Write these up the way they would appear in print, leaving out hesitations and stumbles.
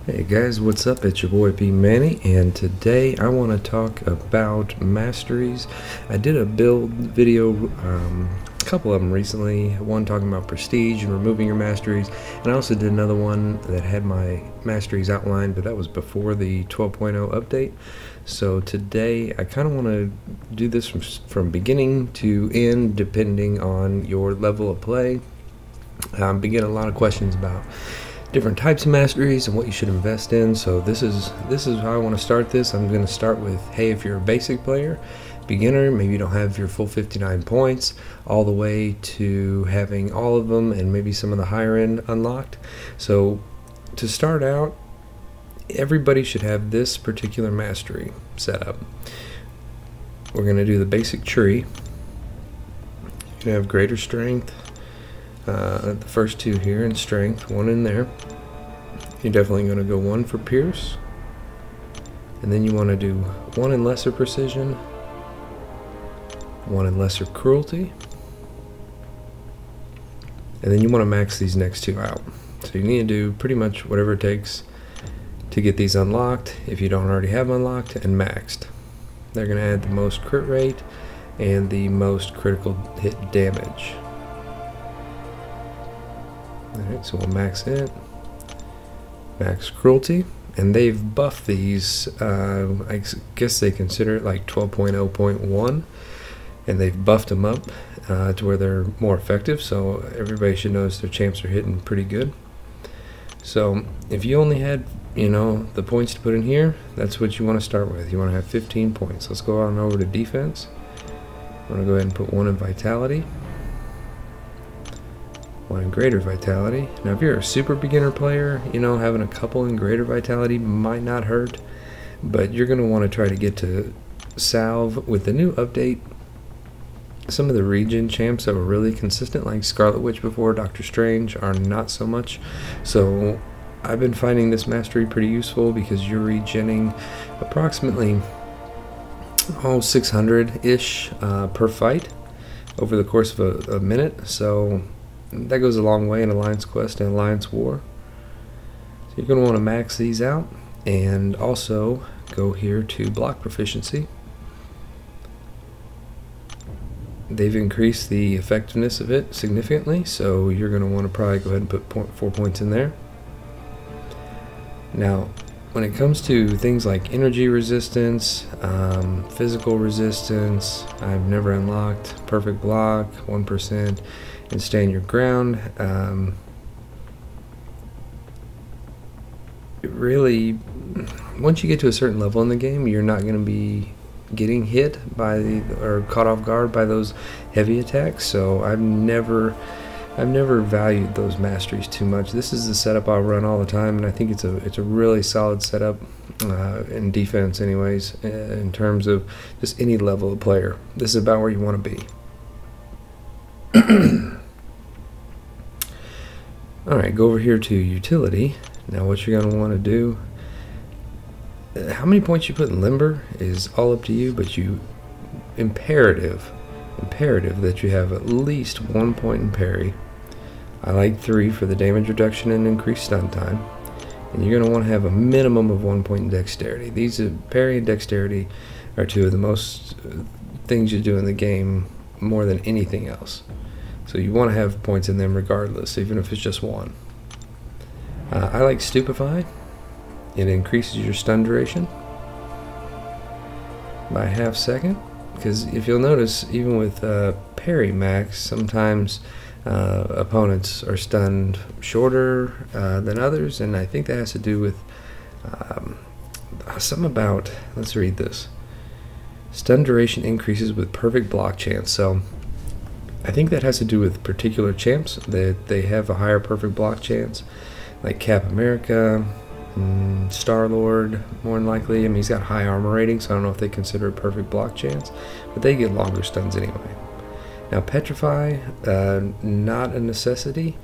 Hey guys, what's up? It's your boy P Manny, and today I want to talk about masteries. I did a build video, a couple of them recently, one talking about prestige and removing your masteries, and I also did another one that had my masteries outlined, but that was before the 12.0 update. So today I kind of want to do this from beginning to end depending on your level of play. Been getting a lot of questions about different types of masteries and what you should invest in. So this is how I want to start this. I'm going to start with, hey, if you're a basic player, beginner, maybe you don't have your full 59 points, all the way to having all of them and maybe some of the higher end unlocked. So to start out, everybody should have this particular mastery set up. We're going to do the basic tree. You're going to have greater strength. The first two here in strength, one in there. You're definitely going to go one for pierce, and then you want to do one in lesser precision, one in lesser cruelty, and then you want to max these next two out. So you need to do pretty much whatever it takes to get these unlocked if you don't already have unlocked and maxed. They're going to add the most crit rate and the most critical hit damage. Alright, so we'll max it, max cruelty, and they've buffed these, I guess they consider it like 12.0.1, and they've buffed them up to where they're more effective, so everybody should notice their champs are hitting pretty good. So if you only had, the points to put in here, that's what you want to start with. You want to have 15 points. Let's go on over to defense. I'm going to go ahead and put one in vitality, one in greater vitality. Now if you're a super beginner player, having a couple in greater vitality might not hurt, but you're going to want to try to get to salve. With the new update, some of the regen champs that were really consistent, like Scarlet Witch before, Doctor Strange, are not so much. So I've been finding this mastery pretty useful because you're regenning approximately 600-ish per fight over the course of a minute. So that goes a long way in Alliance Quest and Alliance War. So you're going to want to max these out, and also go here to block proficiency. They've increased the effectiveness of it significantly, so you're going to want to probably go ahead and put 4 points in there. Now when it comes to things like energy resistance, physical resistance, I've never unlocked perfect block, 1%, and stand your ground. Really, once you get to a certain level in the game, you're not going to be getting hit by or caught off guard by those heavy attacks. So I've never valued those masteries too much. This is the setup I'll run all the time, and I think it's a really solid setup in defense anyways, in terms of just any level of player. This is about where you want to be. Alright, go over here to utility. Now what you're going to want to do, how many points you put in limber is all up to you, but imperative that you have at least 1 point in parry. I like 3 for the damage reduction and increased stun time. And you're going to want to have a minimum of 1 point in dexterity. These parry and dexterity are two of the most things you do in the game more than anything else. So you want to have points in them regardless, even if it's just 1. I like Stupefy. It increases your stun duration by a ½ second. Because if you'll notice, even with parry max, sometimes opponents are stunned shorter than others, and I think that has to do with something about, let's read this. Stun duration increases with perfect block chance. So I think that has to do with particular champs, that they have a higher perfect block chance, like Cap America, Star-Lord, more than likely. I mean, he's got high armor rating, so I don't know if they consider it perfect block chance, but they get longer stuns anyway. Now Petrify, not a necessity.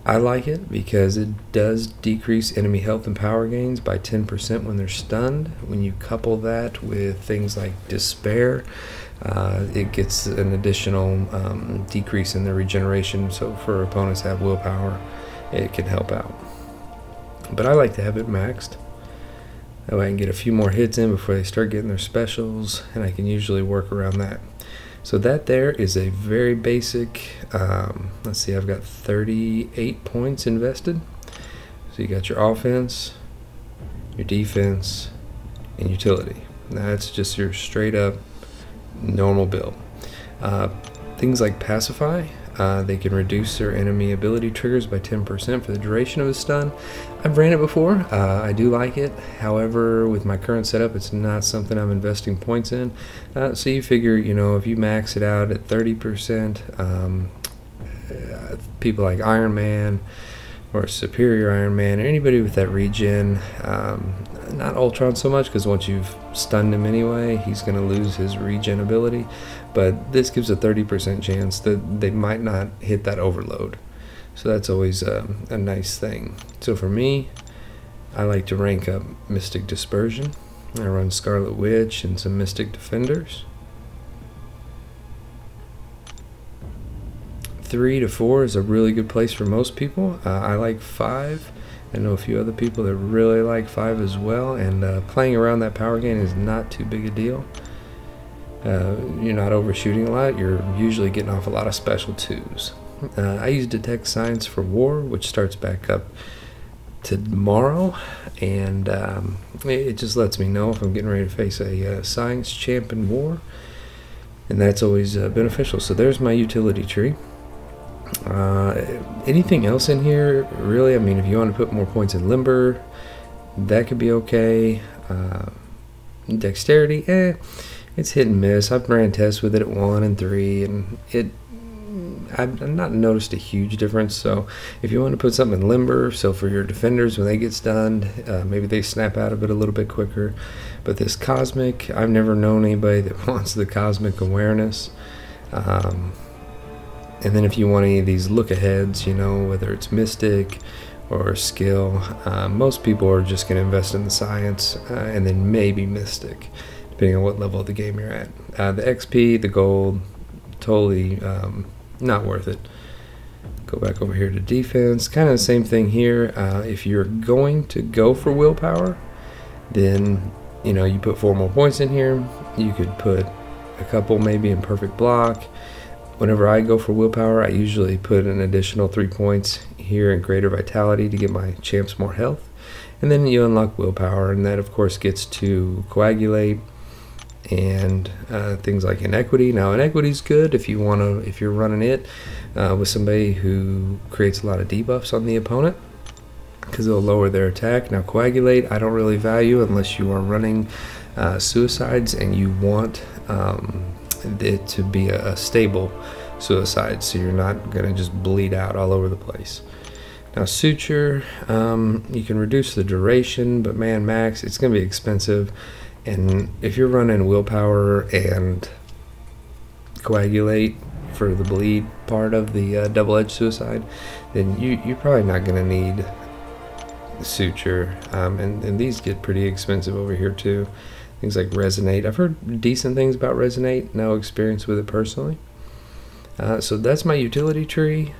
I like it because it does decrease enemy health and power gains by 10% when they're stunned. When you couple that with things like Despair, it gets an additional decrease in their regeneration, so for opponents that have willpower, it can help out. but I like to have it maxed. That way I can get a few more hits in before they start getting their specials, and I can usually work around that. So that there is a very basic, let's see, I've got 38 points invested. So you got your offense, your defense, and utility. That's just your straight up normal build. Things like pacify, they can reduce their enemy ability triggers by 10% for the duration of a stun. I've ran it before. I do like it. However, with my current setup, it's not something I'm investing points in. So you figure, you know, if you max it out at 30%, people like Iron Man or Superior Iron Man or anybody with that regen, not Ultron so much, because once you've stunned him anyway, he's going to lose his regen ability, but this gives a 30% chance that they might not hit that overload. So that's always a nice thing. So for me, I like to rank up Mystic Dispersion. I run Scarlet Witch and some Mystic Defenders. 3 to 4 is a really good place for most people. I like 5. I know a few other people that really like 5 as well, and playing around that power gain is not too big a deal. You're not overshooting a lot. You're usually getting off a lot of special 2s. I use Detect Science for War, which starts back up tomorrow, and it just lets me know if I'm getting ready to face a science champ in war, and that's always beneficial. So there's my utility tree. Anything else in here, really? I mean, if you want to put more points in limber, that could be okay. Dexterity, it's hit and miss. I've ran tests with it at 1 and 3, and I've not noticed a huge difference. So if you want to put something in limber, so for your defenders, when they get stunned, maybe they snap out of it a little bit quicker. But this cosmic, I've never known anybody that wants the cosmic awareness. And then if you want any of these look aheads, you know, whether it's mystic or skill, most people are just going to invest in the science and then maybe mystic, depending on what level of the game you're at. The XP, the gold, totally not worth it. Go back over here to defense. Kind of the same thing here. If you're going to go for willpower, then, you know, you put 4 more points in here. You could put a couple maybe in perfect block. Whenever I go for willpower, I usually put an additional 3 points here in greater vitality to get my champs more health. And then you unlock willpower, and that of course gets to coagulate and things like inequity. Now inequity is good if you want to, if you're running it with somebody who creates a lot of debuffs on the opponent, because it'll lower their attack. Now coagulate, I don't really value unless you are running suicides and you want it to be a stable suicide, so you're not going to just bleed out all over the place. Now suture, you can reduce the duration, but man, max, it's going to be expensive. And if you're running willpower and coagulate for the bleed part of the double-edged suicide, then you're probably not going to need suture. And these get pretty expensive over here too. Things like resonate. I've heard decent things about resonate. No experience with it personally. So that's my utility tree,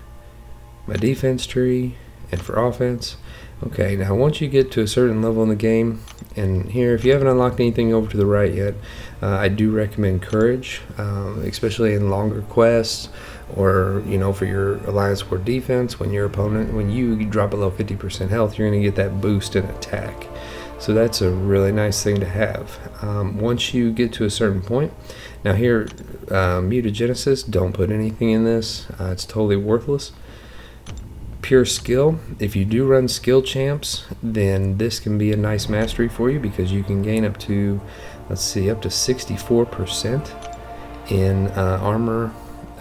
my defense tree, and for offense. Okay, now once you get to a certain level in the game, and here, if you haven't unlocked anything over to the right yet, I do recommend courage, especially in longer quests, or you know, for your alliance war defense. When your opponent, when you drop below 50% health, you're going to get that boost in attack. So that's a really nice thing to have. Once you get to a certain point, now here, mutagenesis, don't put anything in this. It's totally worthless. Pure skill, if you do run skill champs, then this can be a nice mastery for you, because you can gain up to, let's see, up to 64% in armor.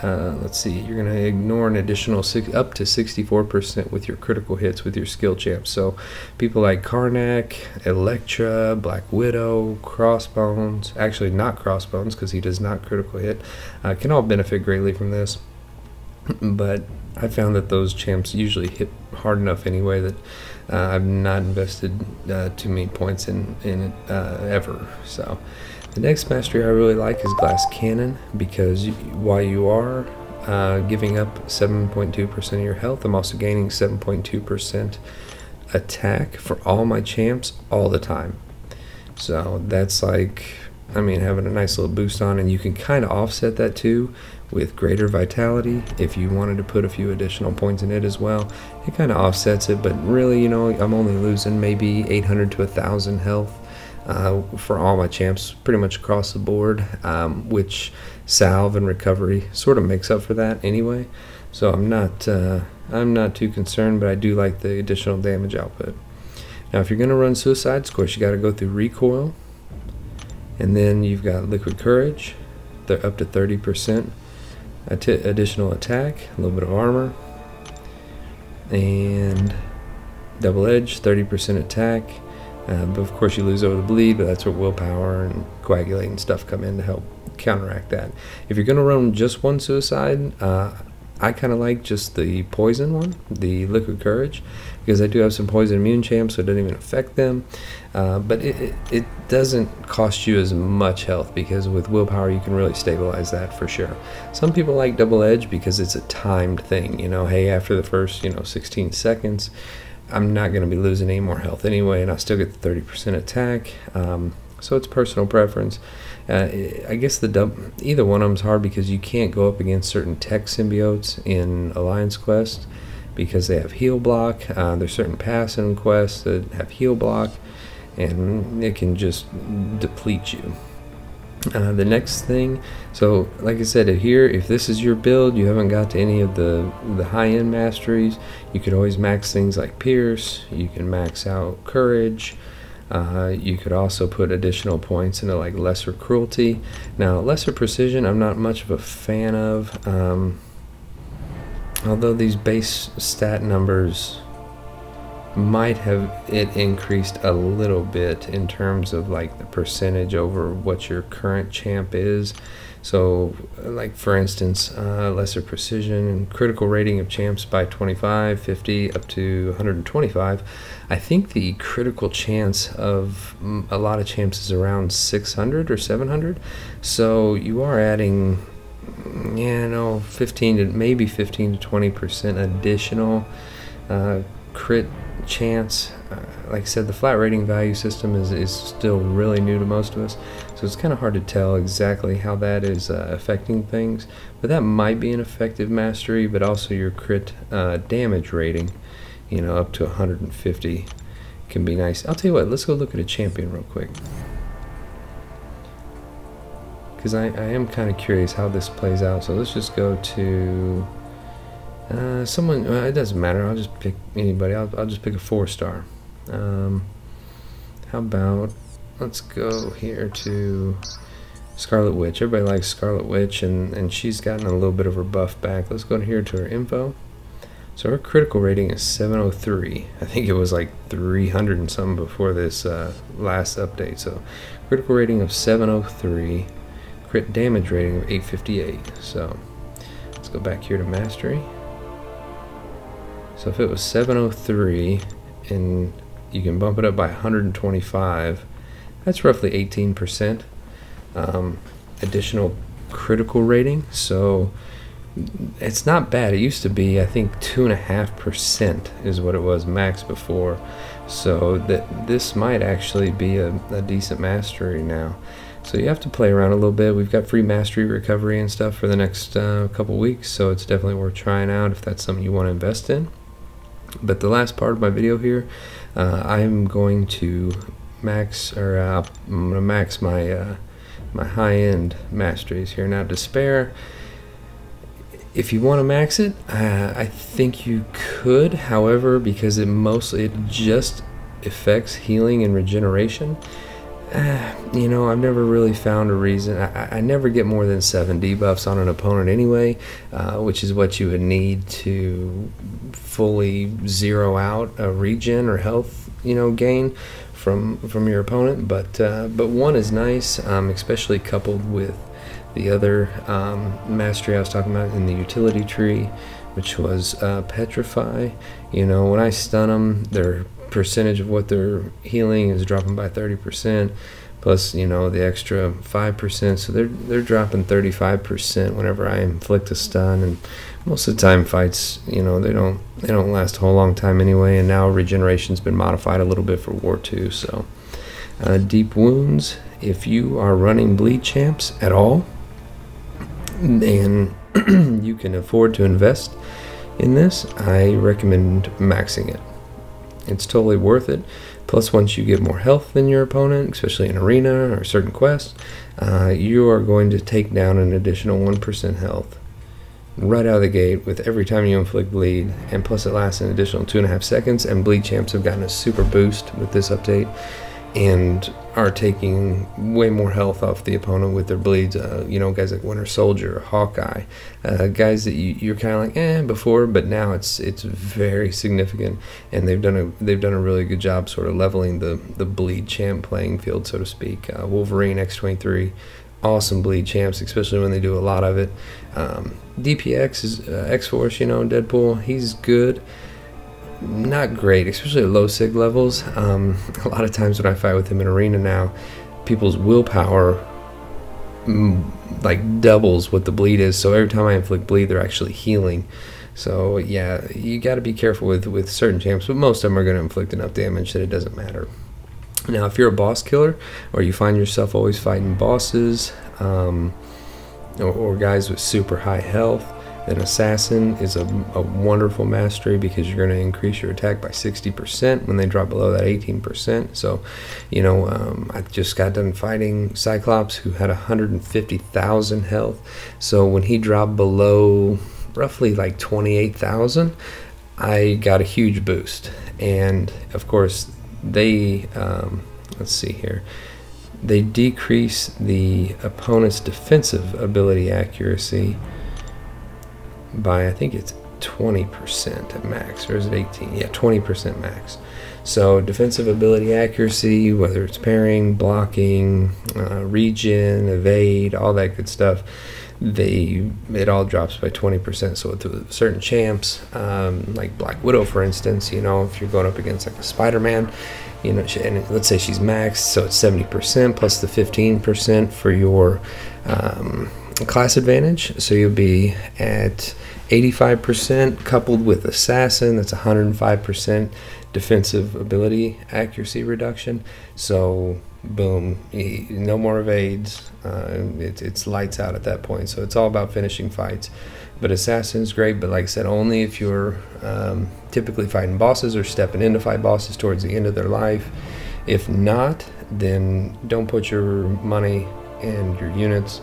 Let's see, you're going to ignore an additional up to 64% with your critical hits with your skill champs. So people like Karnak, Elektra, Black Widow, Crossbones, actually not Crossbones because he does not critical hit, can all benefit greatly from this. But I found that those champs usually hit hard enough anyway that I've not invested too many points in it ever. So the next mastery I really like is Glass Cannon, because while you are giving up 7.2% of your health, I'm also gaining 7.2% attack for all my champs all the time. So that's like, I mean, having a nice little boost on, and you can kind of offset that too with greater vitality if you wanted to put a few additional points in it as well. It kind of offsets it, but really, you know, I'm only losing maybe 800 to 1,000 health for all my champs pretty much across the board, which salve and recovery sort of makes up for that anyway. So I'm not too concerned, but I do like the additional damage output. Now if you're going to run suicides, of course you got to go through recoil, and then you've got liquid courage, they're up to 30% additional attack, a little bit of armor, and double edge, 30% attack. But of course you lose over the bleed, but that's where willpower and coagulate and stuff come in to help counteract that. If you're going to run just one suicide, I kind of like just the poison one, the liquid courage, because I do have some poison immune champs, so it doesn't even affect them. But it doesn't cost you as much health, because with willpower you can really stabilize that for sure. Some people like double edge because it's a timed thing, you know, hey, after the first, you know, 16 seconds I'm not going to be losing any more health anyway, and I still get the 30% attack. So it's personal preference. I guess either one of them is hard because you can't go up against certain tech symbiotes in Alliance Quest because they have heal block. There's certain passive quests that have heal block, and it can just deplete you. The next thing, so like I said, here, if this is your build, you haven't got to any of the high-end masteries, you could always max things like Pierce, you can max out Courage, you could also put additional points into like Lesser Cruelty. Now, Lesser Precision, I'm not much of a fan of, although these base stat numbers might have it increased a little bit in terms of like the percentage over what your current champ is. So like for instance, Lesser Precision and critical rating of champs by 25, 50 up to 125. I think the critical chance of a lot of champs is around 600 or 700, so you are adding, yeah, no, 15 to maybe 15 to 20% additional crit chance. Like I said, the flat rating value system is still really new to most of us, so it's kind of hard to tell exactly how that is affecting things, but that might be an effective mastery. But also your crit damage rating, you know, up to 150 can be nice. I'll tell you what, let's go look at a champion real quick, because I am kind of curious how this plays out. So let's just go to someone, it doesn't matter, I'll just pick anybody. I'll just pick a 4-star. How about, let's go here to Scarlet Witch. Everybody likes Scarlet Witch, and she's gotten a little bit of her buff back. Let's go here to her info. So her critical rating is 703. I think it was like 300 and something before this last update. So critical rating of 703, crit damage rating of 858. So let's go back here to mastery. So if it was 703 and you can bump it up by 125, that's roughly 18% additional critical rating. So it's not bad. It used to be, I think, 2.5% is what it was max before. So this might actually be a decent mastery now. So you have to play around a little bit. We've got free mastery recovery and stuff for the next couple weeks, so it's definitely worth trying out if that's something you want to invest in. But the last part of my video here, I'm going to max, or I'm going to max my my high-end masteries here. Now, Despair, if you want to max it, I think you could. However, because it just affects healing and regeneration, you know, I've never really found a reason. I never get more than 7 debuffs on an opponent anyway, which is what you would need to fully zero out a regen or health, you know, gain from your opponent. But one is nice, especially coupled with the other mastery I was talking about in the utility tree, which was Petrify. You know, when I stun them, their percentage of what they're healing is dropping by 30%, plus, you know, the extra 5%, so they're dropping 35% whenever I inflict a stun. And most of the time fights, you know, they don't last a whole long time anyway, and now regeneration's been modified a little bit for War 2. So deep wounds, if you are running bleed champs at all and you can afford to invest in this, I recommend maxing it. It's totally worth it. Plus, once you get more health than your opponent, especially in arena or certain quests, you are going to take down an additional 1% health right out of the gate with every time you inflict bleed, and plus it lasts an additional 2.5 seconds. And bleed champs have gotten a super boost with this update and are taking way more health off the opponent with their bleeds. You know, guys like Winter Soldier, Hawkeye, guys that you're kind of like before, but now it's very significant, and they've done a really good job sort of leveling the bleed champ playing field, so to speak. Wolverine, X-23, awesome bleed champs, especially when they do a lot of it. DPX is X-Force, you know, Deadpool, he's good. Not great, especially at low sig levels. A lot of times when I fight with him in arena now, people's willpower like doubles what the bleed is, so every time I inflict bleed they're actually healing. So yeah, you got to be careful with certain champs, but most of them are going to inflict enough damage that it doesn't matter. Now if you're a boss killer, or you find yourself always fighting bosses, or guys with super high health, then Assassin is a wonderful mastery, because you're going to increase your attack by 60% when they drop below that 18%. So, you know, I just got done fighting Cyclops, who had 150,000 health. So when he dropped below roughly like 28,000, I got a huge boost. And of course, they, let's see here, they decrease the opponent's defensive ability accuracy by, I think it's 20% at max, or is it 18? Yeah, 20% max. So defensive ability accuracy, whether it's parrying, blocking, regen, evade, all that good stuff, it all drops by 20%. So with certain champs, like Black Widow, for instance, you know, if you're going up against like a Spider-Man, you know, and let's say she's maxed, so it's 70% plus the 15% for your class advantage, so you'll be at 85%, coupled with Assassin, that's 105% defensive ability accuracy reduction. So boom, no more evades. It's lights out at that point, so it's all about finishing fights. But Assassin's great, but like I said, only if you're typically fighting bosses or stepping in to fight bosses towards the end of their life. If not, then don't put your money and your units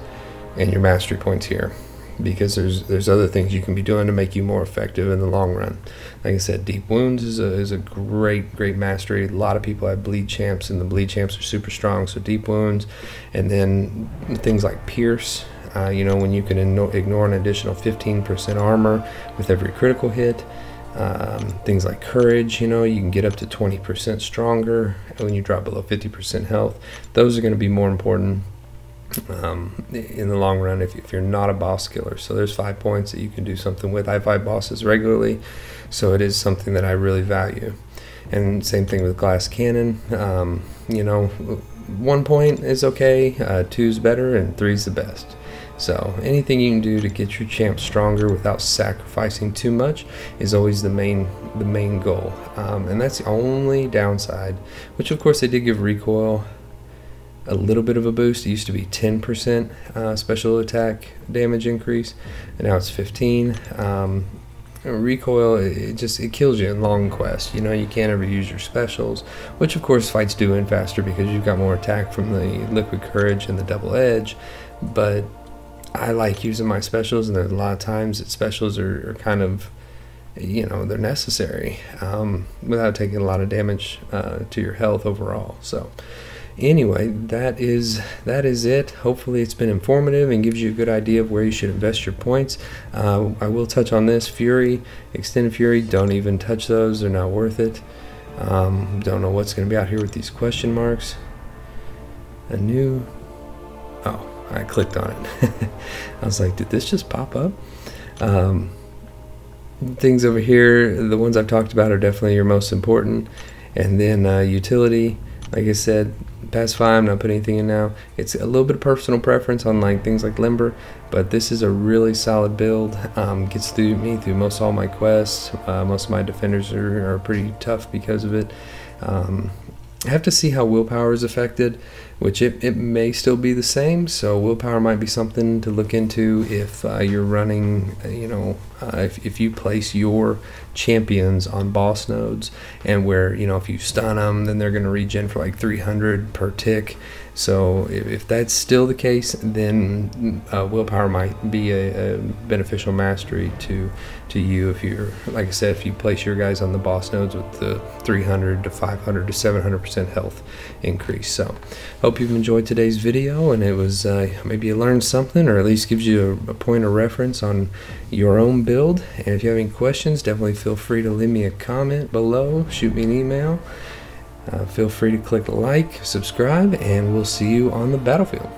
and your mastery points here, because there's other things you can be doing to make you more effective in the long run. Like I said, Deep Wounds is a great mastery. A lot of people have bleed champs, and the bleed champs are super strong, so Deep Wounds. And then things like Pierce, you know, when you can ignore an additional 15% armor with every critical hit. Things like Courage, you know, you can get up to 20% stronger when you drop below 50% health. Those are going to be more important in the long run if you're not a boss killer. So there's 5 points that you can do something with. I fight bosses regularly, so it is something that I really value. And same thing with Glass Cannon. You know, 1 point is okay, 2's better, and 3's the best. So anything you can do to get your champ stronger without sacrificing too much is always the main goal. And that's the only downside, which of course they did give recoil a little bit of a boost. It used to be 10% special attack damage increase, and now it's 15. Recoil, it kills you in long quests. You know, you can't ever use your specials, which of course fights do end faster because you've got more attack from the Liquid Courage and the Double Edge. But I like using my specials, and there's a lot of times that specials are kind of, you know, they're necessary without taking a lot of damage to your health overall. So anyway, that is it. Hopefully it's been informative and gives you a good idea of where you should invest your points. I will touch on this. Fury, Extended Fury, don't even touch those. They're not worth it. Don't know what's going to be out here with these question marks. Oh, I clicked on it. I was like, did this just pop up? Things over here, the ones I've talked about are definitely your most important. And then utility, like I said, past 5, not put anything in now. It's a little bit of personal preference on like things like limber, but this is a really solid build. Gets through me through most all my quests. Most of my defenders are pretty tough because of it. I have to see how willpower is affected, which it may still be the same, so willpower might be something to look into if you're running, if you place your champions on boss nodes, and where, if you stun them, then they're going to regen for like 300 per tick. So if that's still the case, then willpower might be a beneficial mastery to you if you're, like I said, if you place your guys on the boss nodes with the 300 to 500 to 700% health increase. So hope you've enjoyed today's video, and it was maybe you learned something, or at least gives you a point of reference on your own build. And if you have any questions, definitely feel free to leave me a comment below, shoot me an email. Feel free to click like, subscribe, and we'll see you on the battlefield.